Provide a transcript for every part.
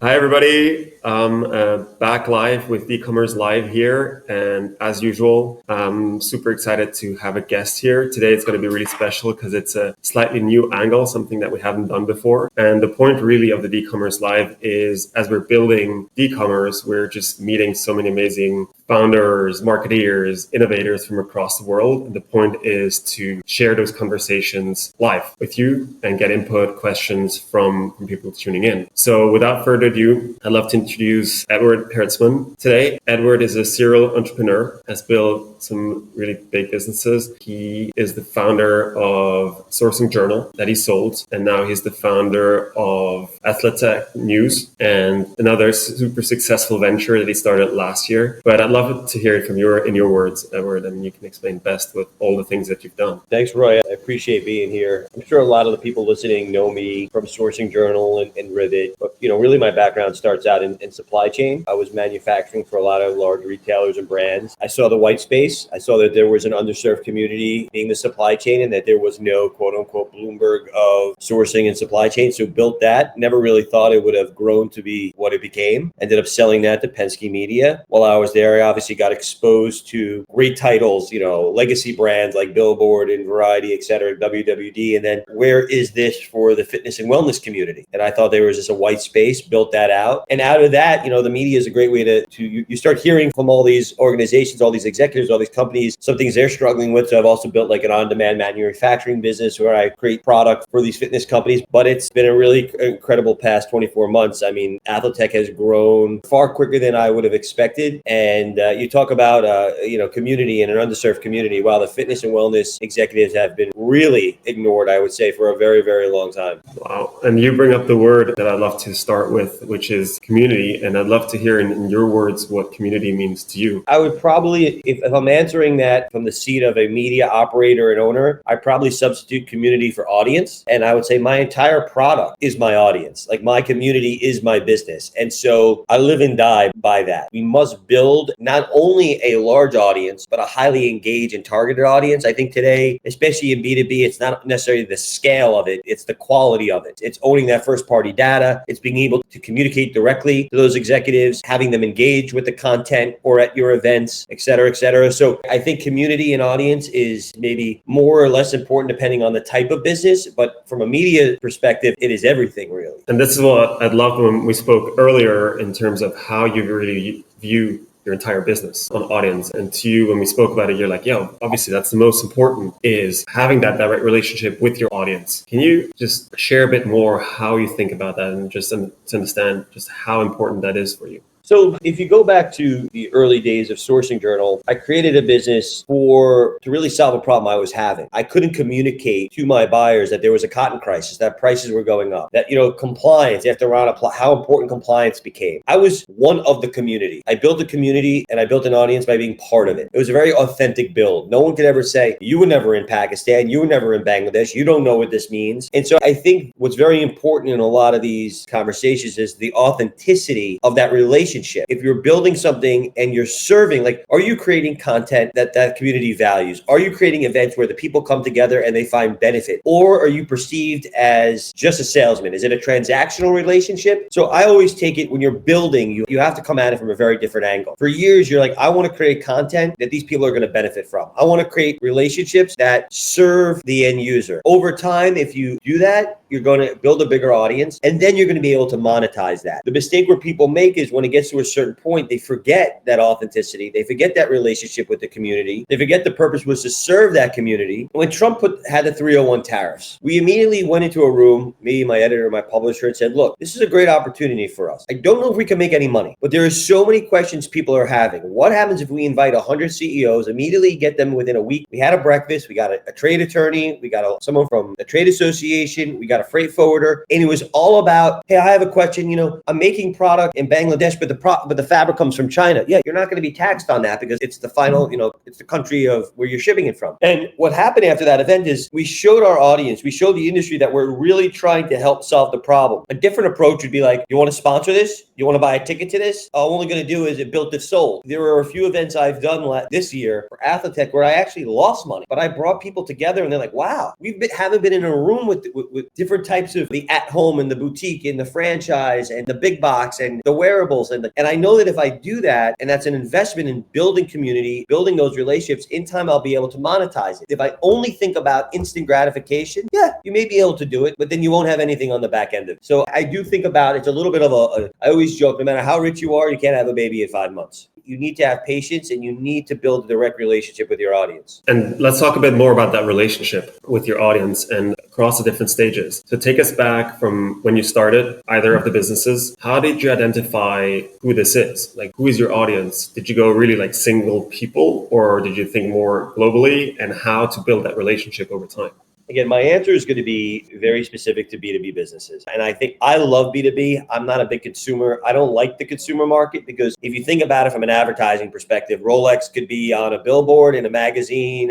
Hi, everybody. Back live with e-commerce live here. And as usual, I'm super excited to have a guest here. Today, it's going to be really special because it's a slightly new angle, something that we haven't done before. And the point really of the e-commerce live is as we're building e-commerce, we're just meeting so many amazing founders, marketeers, innovators from across the world. And the point is to share those conversations live with you and get input, questions from people tuning in. So without further ado, I'd love to introduce Edward Hertzman today. Edward is a serial entrepreneur, has built some really big businesses. He is the founder of Sourcing Journal that he sold, and now he's the founder of Athletech News and another super successful venture that he started last year. But I'd love to hear it from in your words, Edward, and you can explain best with all the things that you've done. Thanks, Roy. I appreciate being here. I'm sure a lot of the people listening know me from Sourcing Journal and Rivet, but really my background starts out in supply chain. I was manufacturing for a lot of large retailers and brands. I saw the white space. I saw that there was an underserved community being the supply chain and that there was no quote unquote Bloomberg of sourcing and supply chain. So built that, never really thought it would have grown to be what it became. Ended up selling that to Penske Media. While I was there, I obviously got exposed to great titles, legacy brands like Billboard and Variety, et cetera, WWD. And then where is this for the fitness and wellness community? And I thought there was just a white space, built that out. And out of that, the media is a great way to you start hearing from all these organizations, all these executives, all these companies, some things they're struggling with. So I've also built like an on-demand manufacturing business where I create product for these fitness companies. But it's been a really incredible past 24 months. I mean, Athletech has grown far quicker than I would have expected. And you talk about, community and an underserved community. Wow, the fitness and wellness executives have been really ignored, I would say, for a very, very long time. Wow. And you bring up the word that I'd love to start with, which is community. And I'd love to hear in your words what community means to you. I would probably, if I'm answering that from the seat of a media operator and owner, I'd probably substitute community for audience. And I would say my entire product is my audience. Like my community is my business. And so I live and die by that. We must build not only a large audience, but a highly engaged and targeted audience. I think today, especially in B2B, it's not necessarily the scale of it, it's the quality of it. It's owning that first party data. It's being able to communicate directly to those executives, having them engage with the content or at your events, et cetera, et cetera. So I think community and audience is maybe more or less important depending on the type of business. But from a media perspective, it is everything really. And this is what I'd love when we spoke earlier in terms of how you really view your entire business on audience. And to you, when we spoke about it, you're like, obviously that's the most important is having that direct relationship with your audience. Can you just share a bit more how you think about that and just to understand just how important that is for you? So if you go back to the early days of Sourcing Journal, I created a business to really solve a problem I was having. I couldn't communicate to my buyers that there was a cotton crisis, that prices were going up, that, compliance, after how important compliance became. I was one of the community. I built a community and I built an audience by being part of it. It was a very authentic build. No one could ever say, you were never in Pakistan, you were never in Bangladesh, you don't know what this means. And so I think what's very important in a lot of these conversations is the authenticity of that relationship. If you're building something and you're serving, are you creating content that community values? Are you creating events where the people come together and they find benefit? Or are you perceived as just a salesman? Is it a transactional relationship? So I always take it when you're building, you have to come at it from a very different angle. For years, you're like, I want to create content that these people are going to benefit from. I want to create relationships that serve the end user. Over time, if you do that, you're going to build a bigger audience, and then you're going to be able to monetize that. The mistake where people make is when it gets to a certain point, they forget that authenticity. They forget that relationship with the community. They forget the purpose was to serve that community. When Trump had the 301 tariffs, we immediately went into a room, me, my editor, my publisher, and said, look, this is a great opportunity for us. I don't know if we can make any money, but there are so many questions people are having. What happens if we invite 100 CEOs, immediately get them within a week? We had a breakfast. We got a trade attorney. We got someone from the trade association. We got a freight forwarder. And it was all about, hey, I have a question. I'm making product in Bangladesh, but the but the fabric comes from China. Yeah, you're not going to be taxed on that because it's the final, it's the country of where you're shipping it from. And what happened after that event is we showed our audience, we showed the industry that we're really trying to help solve the problem. A different approach would be like, you want to sponsor this? You want to buy a ticket to this? All I'm only going to do is it built if sold. There are a few events I've done this year for Athletech where I actually lost money, but I brought people together and they're like, wow, haven't been in a room with different types of the at home and the boutique and the franchise and the big box and the wearables. And I know that if I do that, and that's an investment in building community, building those relationships, in time I'll be able to monetize it. If I only think about instant gratification, yeah, you may be able to do it, but then you won't have anything on the back end of it. So I do think about it's a little bit of I always joke, no matter how rich you are, you can't have a baby at 5 months. You need to have patience and you need to build a direct relationship with your audience. And let's talk a bit more about that relationship with your audience and across the different stages. So take us back from when you started either of the businesses. How did you identify who this is? Like, who is your audience? Did you go really like single people, or did you think more globally, and how to build that relationship over time? Again, my answer is going to be very specific to B2B businesses. And I think I love B2B. I'm not a big consumer. I don't like the consumer market because if you think about it from an advertising perspective, Rolex could be on a billboard, in a magazine.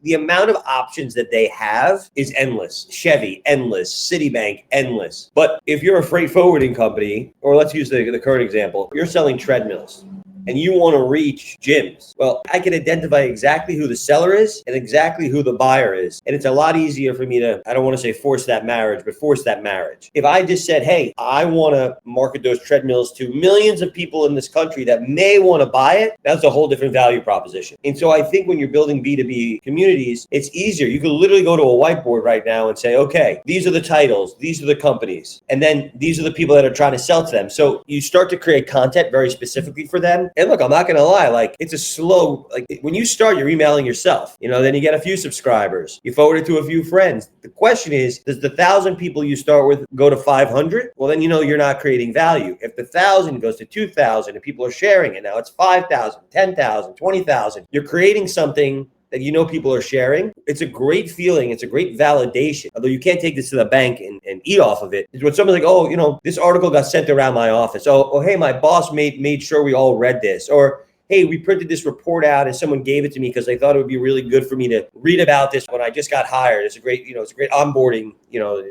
The amount of options that they have is endless. Chevy, endless. Citibank, endless. But if you're a freight forwarding company, or let's use the current example, you're selling treadmills and you want to reach gyms. Well, I can identify exactly who the seller is and exactly who the buyer is. And it's a lot easier for me to, I don't want to say force that marriage, but force that marriage. If I just said, hey, I want to market those treadmills to millions of people in this country that may want to buy it, that's a whole different value proposition. And so I think when you're building B2B communities, it's easier. You can literally go to a whiteboard right now and say, okay, these are the titles, these are the companies, and then these are the people that are trying to sell to them. So you start to create content very specifically for them. And look, I'm not going to lie, like it's a slow, like when you start, you're emailing yourself, then you get a few subscribers, you forward it to a few friends. The question is, does the 1,000 people you start with go to 500? Well, then you're not creating value. If the 1,000 goes to 2,000 and people are sharing it, now it's 5,000, 10,000, 20,000. You're creating something that people are sharing. It's a great feeling. It's a great validation. Although you can't take this to the bank and eat off of it. It's when someone's like, this article got sent around my office. Oh, hey, my boss made sure we all read this. Or, hey, we printed this report out and someone gave it to me because they thought it would be really good for me to read about this when I just got hired. It's a great, it's a great onboarding,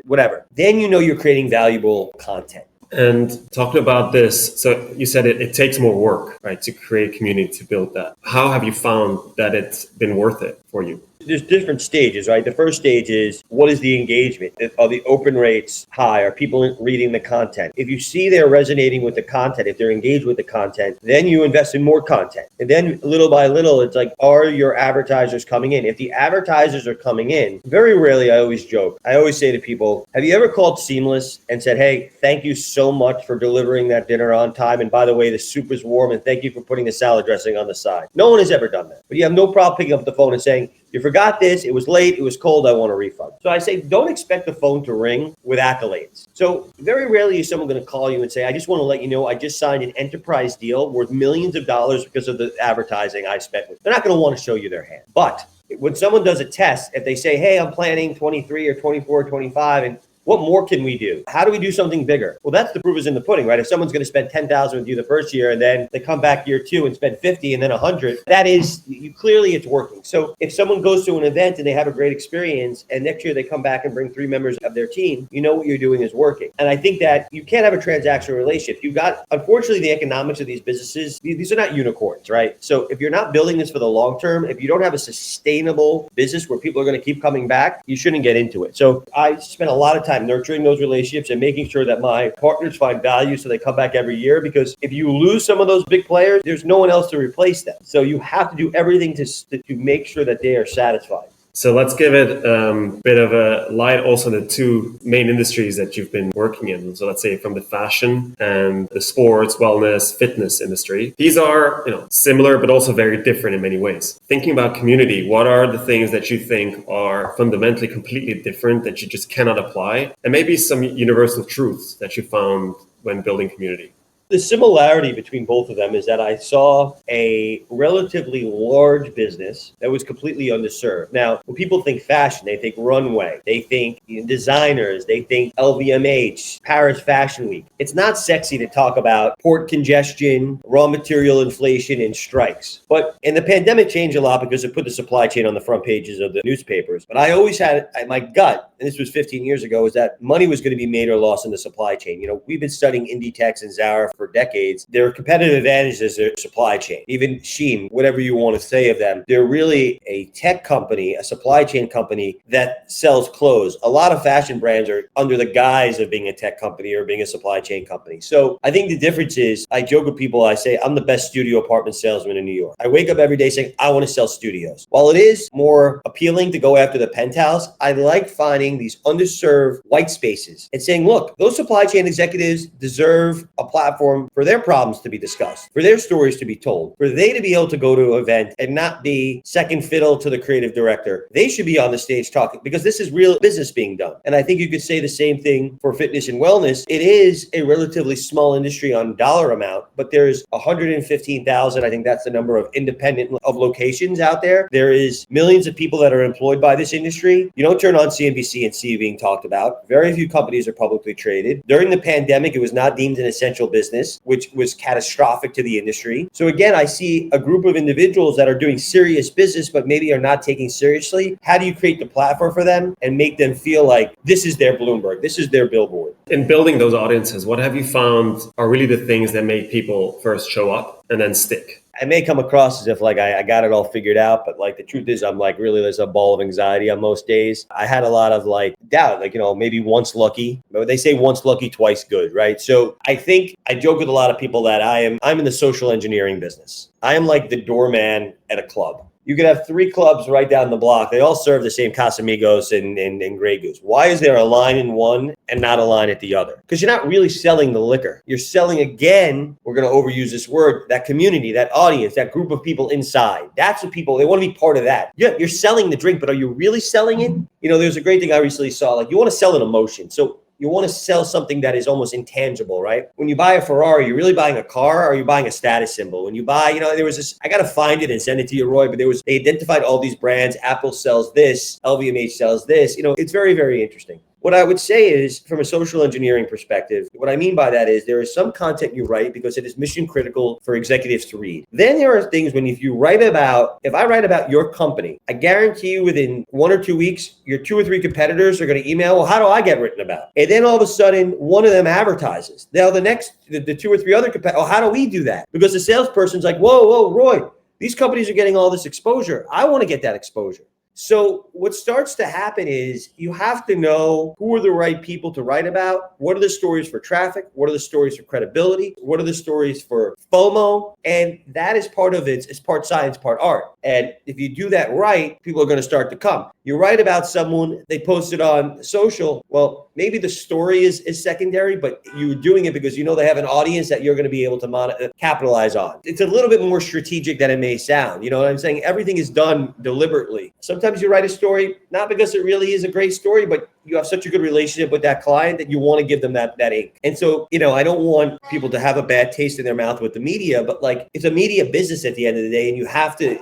whatever. Then you're creating valuable content. And talking about this, so you said it takes more work, right, to create community, to build that. How have you found that it's been worth it for you? There's different stages, right? The first stage is, what is the engagement? Are the open rates high? Are people reading the content? If you see they're resonating with the content, if they're engaged with the content, then you invest in more content. And then little by little, it's like, are your advertisers coming in? If the advertisers are coming in, very rarely, I always joke. I always say to people, have you ever called Seamless and said, hey, thank you so much for delivering that dinner on time. And by the way, the soup is warm. And thank you for putting the salad dressing on the side. No one has ever done that. But you have no problem picking up the phone and saying, you forgot this, it was late, it was cold, I want a refund. So I say, don't expect the phone to ring with accolades. So very rarely is someone going to call you and say, I just want to let you know I just signed an enterprise deal worth millions of dollars because of the advertising I spent with. They're not going to want to show you their hand. But when someone does a test, if they say, hey, I'm planning 23 or 24 or 25, and what more can we do? How do we do something bigger? Well, that's the proof is in the pudding, right? If someone's going to spend 10,000 with you the first year and then they come back year 2 and spend 50 and then 100, that is, clearly it's working. So if someone goes to an event and they have a great experience and next year they come back and bring 3 members of their team, what you're doing is working. And I think that you can't have a transactional relationship. Unfortunately, the economics of these businesses, these are not unicorns, right? So if you're not building this for the long term, if you don't have a sustainable business where people are going to keep coming back, you shouldn't get into it. So I spent a lot of time nurturing those relationships and making sure that my partners find value so they come back every year, because if you lose some of those big players, there's no one else to replace them. So you have to do everything to make sure that they are satisfied. So let's give it a bit of a light also on the 2 main industries that you've been working in. So let's say from the fashion and the sports, wellness, fitness industry. These are, similar, but also very different in many ways. Thinking about community, what are the things that you think are fundamentally completely different that you just cannot apply? And maybe some universal truths that you found when building community. The similarity between both of them is that I saw a relatively large business that was completely underserved. Now, when people think fashion, they think runway, they think designers, they think LVMH, Paris Fashion Week. It's not sexy to talk about port congestion, raw material inflation, and strikes. And the pandemic changed a lot because it put the supply chain on the front pages of the newspapers. But I always had my gut, and this was 15 years ago, is that money was going to be made or lost in the supply chain. We've been studying Inditex and Zara for decades. Their competitive advantage is their supply chain. Even Shein, whatever you want to say of them, they're really a tech company, a supply chain company that sells clothes. A lot of fashion brands are under the guise of being a tech company or being a supply chain company. So I think the difference is, I joke with people, I say, I'm the best studio apartment salesman in New York. I wake up every day saying, I want to sell studios. While it is more appealing to go after the penthouse, I like finding these underserved white spaces and saying, look, those supply chain executives deserve a platform for their problems to be discussed, for their stories to be told, for they to be able to go to an event and not be second fiddle to the creative director. They should be on the stage talking, because this is real business being done. And I think you could say the same thing for fitness and wellness. It is a relatively small industry on dollar amount, but there's 115,000, I think that's the number of independent of locations out there. There is millions of people that are employed by this industry. You don't turn on CNBC and see it being talked about. Very few companies are publicly traded. During the pandemic, it was not deemed an essential business, which was catastrophic to the industry. So again, I see a group of individuals that are doing serious business, but maybe are not taking seriously. How do you create the platform for them and make them feel like this is their Bloomberg, this is their billboard? In building those audiences, what have you found are really the things that make people first show up and then stick? I may come across as if I got it all figured out, but the truth is I'm really, there's a ball of anxiety on most days. I had a lot of doubt, maybe once lucky, but they say once lucky, twice good, right? So I think I joke with a lot of people that I'm in the social engineering business. I am like the doorman at a club. You could have 3 clubs right down the block. They all serve the same Casamigos and Grey Goose. Why is there a line in one and not a line at the other? Because you're not really selling the liquor. You're selling, again, we're going to overuse this word, that community, that audience, that group of people inside. That's what people, they want to be part of that. Yeah, you're selling the drink, but are you really selling it? There's a great thing I recently saw, you want to sell an emotion. So you want to sell something that is almost intangible, right? When you buy a Ferrari, you're really buying a car, or are you buying a status symbol? When you buy, there was this, I got to find it and send it to you, Roy, but they identified all these brands. Apple sells this, LVMH sells this. It's very, very interesting. What I would say is, from a social engineering perspective, what I mean by that is there is some content you write because it is mission critical for executives to read. Then there are things if I write about your company, I guarantee you within 1 or 2 weeks, your 2 or 3 competitors are going to email, well, how do I get written about? And then all of a sudden, one of them advertises. Now the 2 or 3 other competitors, how do we do that? Because the salesperson's like, whoa, Roy, these companies are getting all this exposure. I want to get that exposure. So what starts to happen is you have to know who are the right people to write about. What are the stories for traffic? What are the stories for credibility? What are the stories for FOMO? And that is part of it. It's part science, part art. And if you do that right, people are going to start to come. You write about someone, they post it on social. Well, maybe the story is secondary, but you're doing it because they have an audience that you're going to be able to capitalize on. It's a little bit more strategic than it may sound. You know what I'm saying? Everything is done deliberately. Sometimes you write a story, not because it really is a great story, but you have such a good relationship with that client that you want to give them that ink. And so, I don't want people to have a bad taste in their mouth with the media, but it's a media business at the end of the day. And you have to,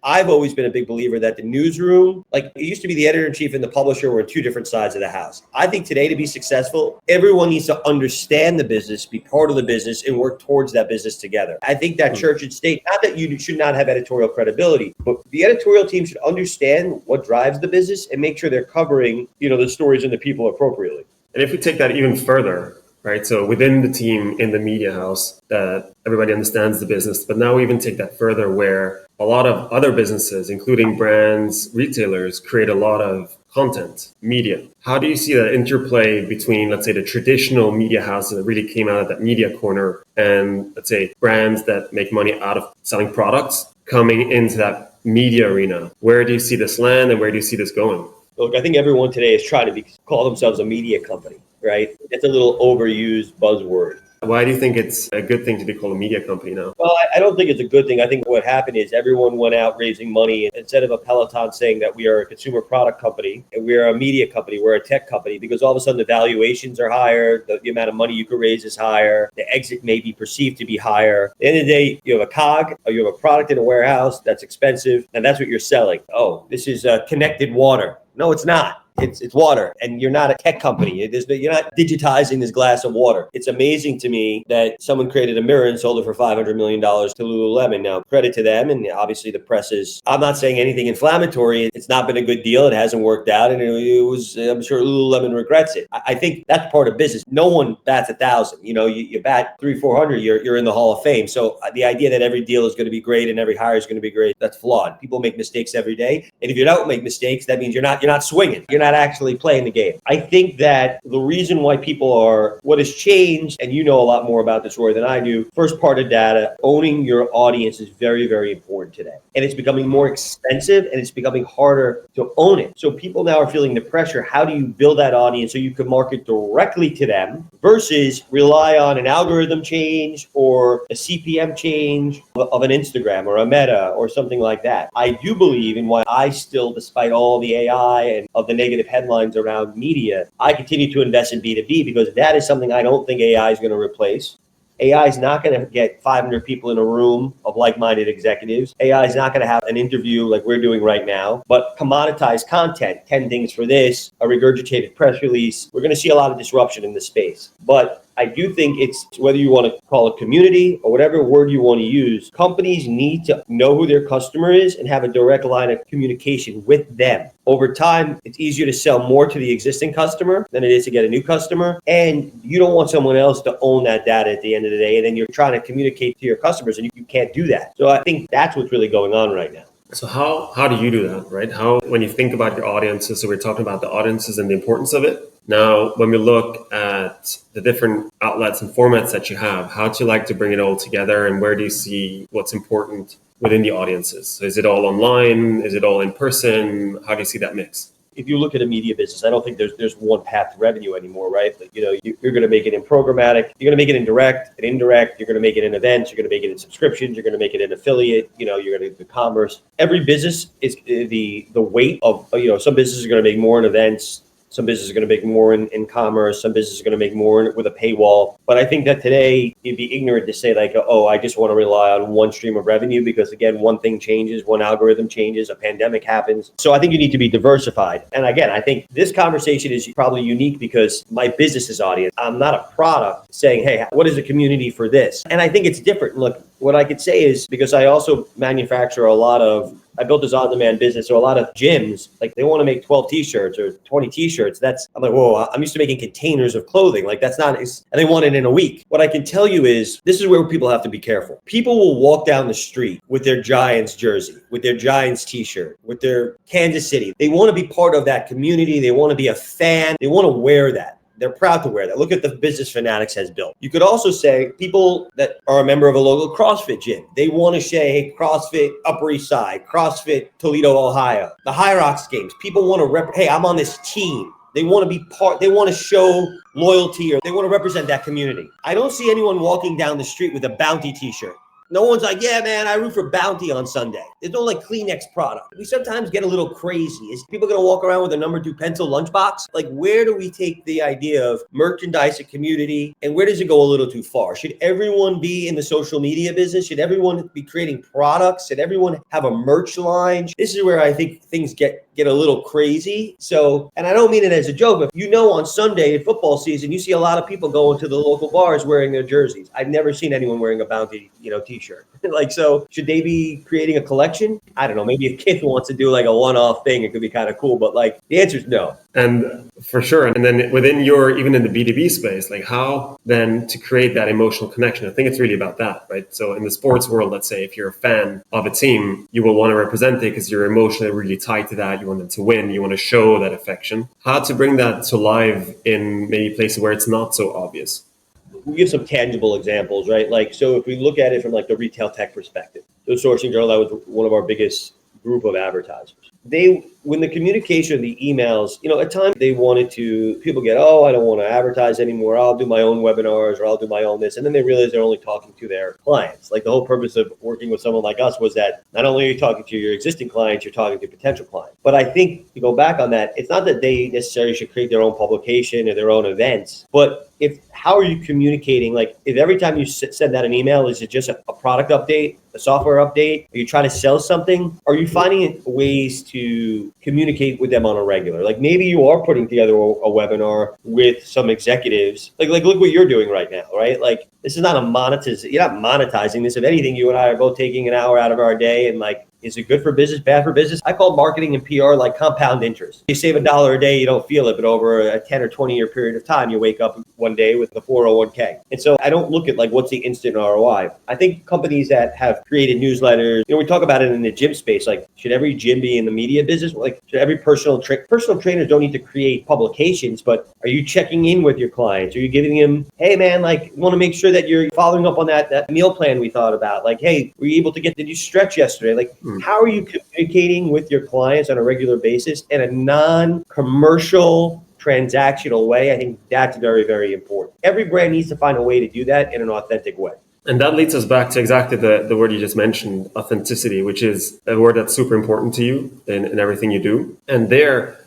I've always been a big believer that the newsroom, it used to be the editor-in-chief and the publisher were on 2 different sides of the house. I think today, to be successful, everyone needs to understand the business, be part of the business, and work towards that business together. I think that church and state, not that you should not have editorial credibility, but the editorial team should understand what drives the business and make sure they're covering, the stories and the people appropriately. And if we take that even further, right? So within the team in the media house, that everybody understands the business, but now we even take that further where a lot of other businesses, including brands, retailers, create a lot of content, media. How do you see that interplay between, let's say, the traditional media houses that really came out of that media corner and, let's say, brands that make money out of selling products coming into that media arena? Where do you see this land and where do you see this going? Look, I think everyone today is trying to call themselves a media company, right? It's a little overused buzzword. Why do you think it's a good thing to be called a media company now? Well, I don't think it's a good thing. I think what happened is everyone went out raising money. Instead of a Peloton saying that we are a consumer product company and we are a media company, we're a tech company, because all of a sudden the valuations are higher, the amount of money you could raise is higher, the exit may be perceived to be higher. At the end of the day, you have a COG, or you have a product in a warehouse that's expensive, and that's what you're selling. Oh, this is connected water. No, it's not. It's water, and you're not a tech company. You're not digitizing this glass of water. It's amazing to me that someone created a mirror and sold it for $500 million to Lululemon. Now, credit to them, and obviously the press is, I'm not saying anything inflammatory. It's not been a good deal. It hasn't worked out, and it was, I'm sure Lululemon regrets it. I think that's part of business. No one bats 1,000. You bat 300-400, you're in the Hall of Fame. So the idea that every deal is going to be great and every hire is going to be great, that's flawed. People make mistakes every day, and if you don't make mistakes, that means you're not swinging. You're not actually playing the game. I think that the reason why people are, what has changed, and you know a lot more about this, Roy, than I do, first part of data, owning your audience is very, very important today. And it's becoming more expensive and it's becoming harder to own it. So people now are feeling the pressure. How do you build that audience so you can market directly to them versus rely on an algorithm change or a CPM change of an Instagram or a Meta or something like that? I do believe in why I still, despite all the AI and of the negative headlines around media, I continue to invest in B2B because that is something I don't think AI is going to replace. AI is not going to get 500 people in a room of like-minded executives. AI is not going to have an interview like we're doing right now, but commoditized content, 10 things for this, a regurgitated press release. We're going to see a lot of disruption in this space. But I do think it's, whether you want to call it community or whatever word you want to use, companies need to know who their customer is and have a direct line of communication with them. Over time, it's easier to sell more to the existing customer than it is to get a new customer. And you don't want someone else to own that data at the end of the day. And then you're trying to communicate to your customers and you can't do that. So I think that's what's really going on right now. So how do you do that, right? How, when you think about your audiences, so we're talking about the audiences and the importance of it. Now, when we look at the different outlets and formats that you have, how do you like to bring it all together, and where do you see what's important within the audiences? So is it all online? Is it all in person? How do you see that mix? If you look at a media business, I don't think there's one path to revenue anymore, right? Like, you're going to make it in programmatic, you're going to make it in direct and indirect, you're going to make it in events, you're going to make it in subscriptions, you're going to make it in affiliate, you're going to do commerce. Every business is the weight of, some businesses are going to make more in events. Some businesses are going to make more in commerce. Some businesses are going to make more with a paywall. But I think that today it'd be ignorant to say like, oh, I just want to rely on one stream of revenue because, again, one thing changes, one algorithm changes, a pandemic happens. So I think you need to be diversified. And again, I think this conversation is probably unique because my business's audience, I'm not a product saying, hey, what is the community for this? And I think it's different. Look, what I could say is, because I also manufacture I built this on-demand business, so a lot of gyms, like, they want to make 12 t-shirts or 20 t-shirts. I'm like, whoa, I'm used to making containers of clothing. Like, that's not, and they want it in a week. What I can tell you is, this is where people have to be careful. People will walk down the street with their Giants jersey, with their Giants t-shirt, with their Kansas City. They want to be part of that community. They want to be a fan. They want to wear that. They're proud to wear that. Look at the Business Fanatics has built. You could also say people that are a member of a local CrossFit gym, they want to say, hey, CrossFit Upper East Side, CrossFit Toledo, Ohio, the High Rocks games. People want to hey, I'm on this team. They want to be part, they want to show loyalty, or they want to represent that community. I don't see anyone walking down the street with a Bounty t-shirt. No one's like, yeah, man, I root for Bounty on Sunday. There's no like Kleenex product. We sometimes get a little crazy. Is people going to walk around with a number 2 pencil lunchbox? Like, where do we take the idea of merchandise and community, and where does it go a little too far? Should everyone be in the social media business? Should everyone be creating products? Should everyone have a merch line? This is where I think things get a little crazy. So, and I don't mean it as a joke, but on Sunday in football season, you see a lot of people going to the local bars wearing their jerseys. I've never seen anyone wearing a Bounty, t-shirt. Like, so should they be creating a collection? I don't know. Maybe if Kith wants to do like a one-off thing, it could be kind of cool, but like the answer is no. And for sure. And then within even in the B2B space, like, how then to create that emotional connection? I think it's really about that, right? So in the sports world, let's say if you're a fan of a team, you will want to represent it because you're emotionally really tied to that. You want them to win. You want to show that affection. How to bring that to life in maybe places where it's not so obvious? We'll give some tangible examples, right? Like, so if we look at it from like the retail tech perspective, so Sourcing Journal, that was one of our biggest group of advertisers. when the communication, the emails, at times people get, I don't want to advertise anymore. I'll do my own webinars or I'll do my own this. And then they realize they're only talking to their clients. Like the whole purpose of working with someone like us was that not only are you talking to your existing clients, you're talking to potential clients. But I think to go back on that, it's not that they necessarily should create their own publication or their own events, but how are you communicating? Like if every time you send out an email, is it just a product update, a software update? Are you trying to sell something? Are you finding ways to communicate with them on a regular? Like maybe you are putting together a webinar with some executives. Like look what you're doing right now, right? Like this is not you're not monetizing this. If anything, you and I are both taking an hour out of our day and is it good for business, bad for business? I call marketing and PR like compound interest. You save $1 a day, you don't feel it, but over a 10 or 20 year period of time, you wake up one day with the 401k. And so I don't look at what's the instant ROI. I think companies that have created newsletters, we talk about it in the gym space, should every gym be in the media business? Should every personal trainers don't need to create publications, but are you checking in with your clients? Are you giving them, hey man, want to make sure that you're following up on that meal plan we thought about? Hey, were you able to did you stretch yesterday? How are you communicating with your clients on a regular basis in a non-commercial, transactional way? I think that's very, very important. Every brand needs to find a way to do that in an authentic way. And that leads us back to exactly the word you just mentioned, authenticity, which is a word that's super important to you in everything you do. And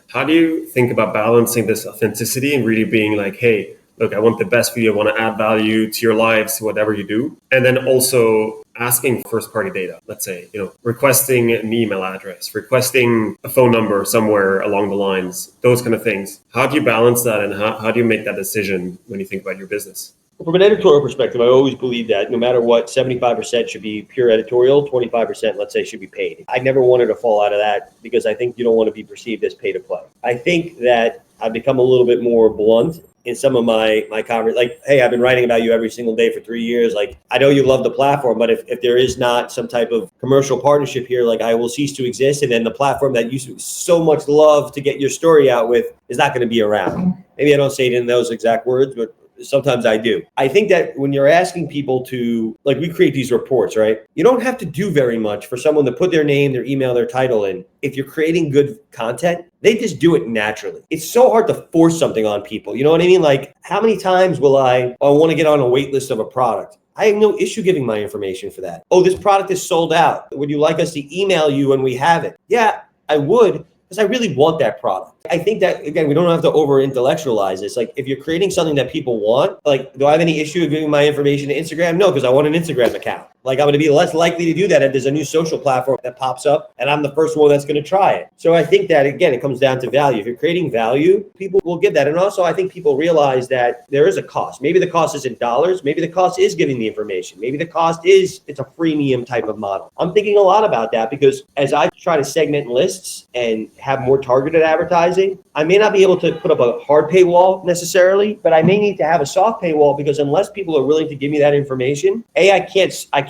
how do you think about balancing this authenticity and really being hey, look, I want the best for you. I want to add value to your lives, to whatever you do. And then also asking first-party data, let's say, requesting an email address, requesting a phone number somewhere along the lines, those kind of things. How do you balance that and how do you make that decision when you think about your business? From an editorial perspective, I always believe that no matter what, 75% should be pure editorial, 25%, let's say, should be paid. I never wanted to fall out of that because I think you don't want to be perceived as pay to play. I think that I've become a little bit more blunt in some of my conversations, hey, I've been writing about you every single day for 3 years. I know you love the platform, but if there is not some type of commercial partnership here, I will cease to exist. And then the platform that you so much love to get your story out with is not going to be around. Maybe I don't say it in those exact words, but sometimes I do. I think that when you're asking people to, we create these reports, right? You don't have to do very much for someone to put their name, their email, their title in. If you're creating good content, they just do it naturally. It's so hard to force something on people. You know what I mean? How many times will I want to get on a wait list of a product? I have no issue giving my information for that. Oh, this product is sold out. Would you like us to email you when we have it? Yeah, I would. Because I really want that product. I think that, again, we don't have to over intellectualize this. If you're creating something that people want, do I have any issue giving my information to Instagram? No, because I want an Instagram account. I'm going to be less likely to do that if there's a new social platform that pops up and I'm the first one that's going to try it. So I think that, again, it comes down to value. If you're creating value, people will give that. And also, I think people realize that there is a cost. Maybe the cost isn't dollars. Maybe the cost is giving the information. Maybe the cost is it's a freemium type of model. I'm thinking a lot about that because as I try to segment lists and have more targeted advertising, I may not be able to put up a hard paywall necessarily, but I may need to have a soft paywall because unless people are willing to give me that information, I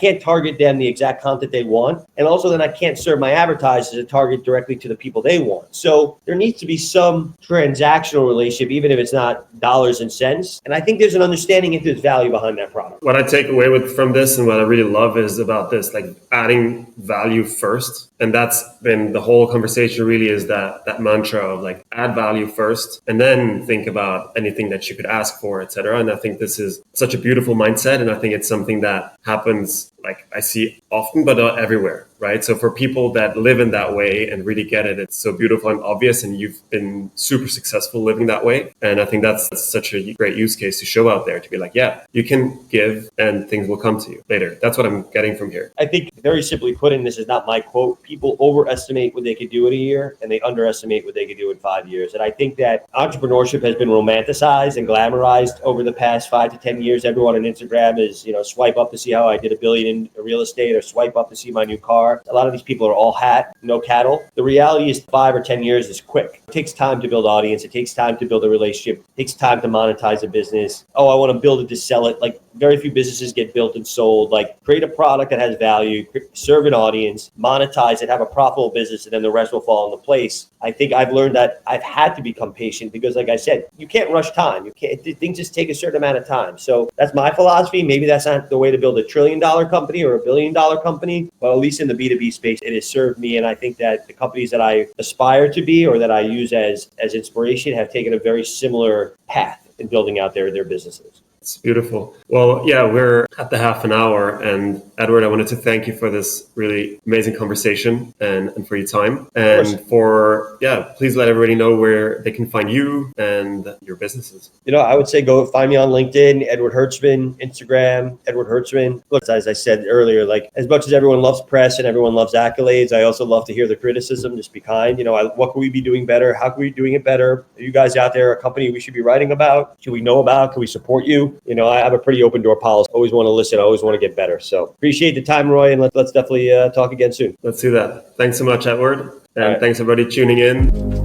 can't target them the exact content they want. And also then I can't serve my advertisers to target directly to the people they want. So there needs to be some transactional relationship, even if it's not dollars and cents. And I think there's an understanding if there's value behind that product. What I take away from this and what I really love is about this, adding value first. And that's been the whole conversation really is that mantra of add value first and then think about anything that you could ask for, et cetera. And I think this is such a beautiful mindset. And I think it's something that happens I see often, but not everywhere, right? So for people that live in that way and really get it, it's so beautiful and obvious. And you've been super successful living that way. And I think that's such a great use case to show out there to be yeah, you can give and things will come to you later. That's what I'm getting from here. I think very simply put, and this is not my quote, people overestimate what they could do in a year and they underestimate what they could do in 5 years. And I think that entrepreneurship has been romanticized and glamorized over the past 5 to 10 years. Everyone on Instagram is, swipe up to see how I did $1 billion in real estate or swipe up to see my new car. A lot of these people are all hat, no cattle. The reality is 5 or 10 years is quick. It takes time to build audience. It takes time to build a relationship. It takes time to monetize a business. Oh, I want to build it to sell it. very few businesses get built and sold. Like, create a product that has value, serve an audience, monetize it, have a profitable business, and then the rest will fall into place. I think I've learned that I've had to become patient because, like I said, you can't rush time. Things just take a certain amount of time. So that's my philosophy. Maybe that's not the way to build $1 trillion company or $1 billion company, but at least in the B2B space, it has served me. And I think that the companies that I aspire to be or that I use as inspiration have taken a very similar path in building out their businesses. It's beautiful. Well, yeah, we're at the half an hour. And Edward, I wanted to thank you for this really amazing conversation and for your time. And please let everybody know where they can find you and your businesses. I would say go find me on LinkedIn, Edward Hertzman, Instagram, Edward Hertzman. Look, as I said earlier, like, as much as everyone loves press and everyone loves accolades, I also love to hear the criticism. Just be kind. What can we be doing better? How can we be doing it better? Are you guys out there a company we should be writing about? Should we know about? Can we support you? I have a pretty open door policy. Always want to listen. I always want to get better. So appreciate the time, Roy, and let's definitely talk again soon. Let's do that. Thanks so much, Edward. And thanks everybody tuning in.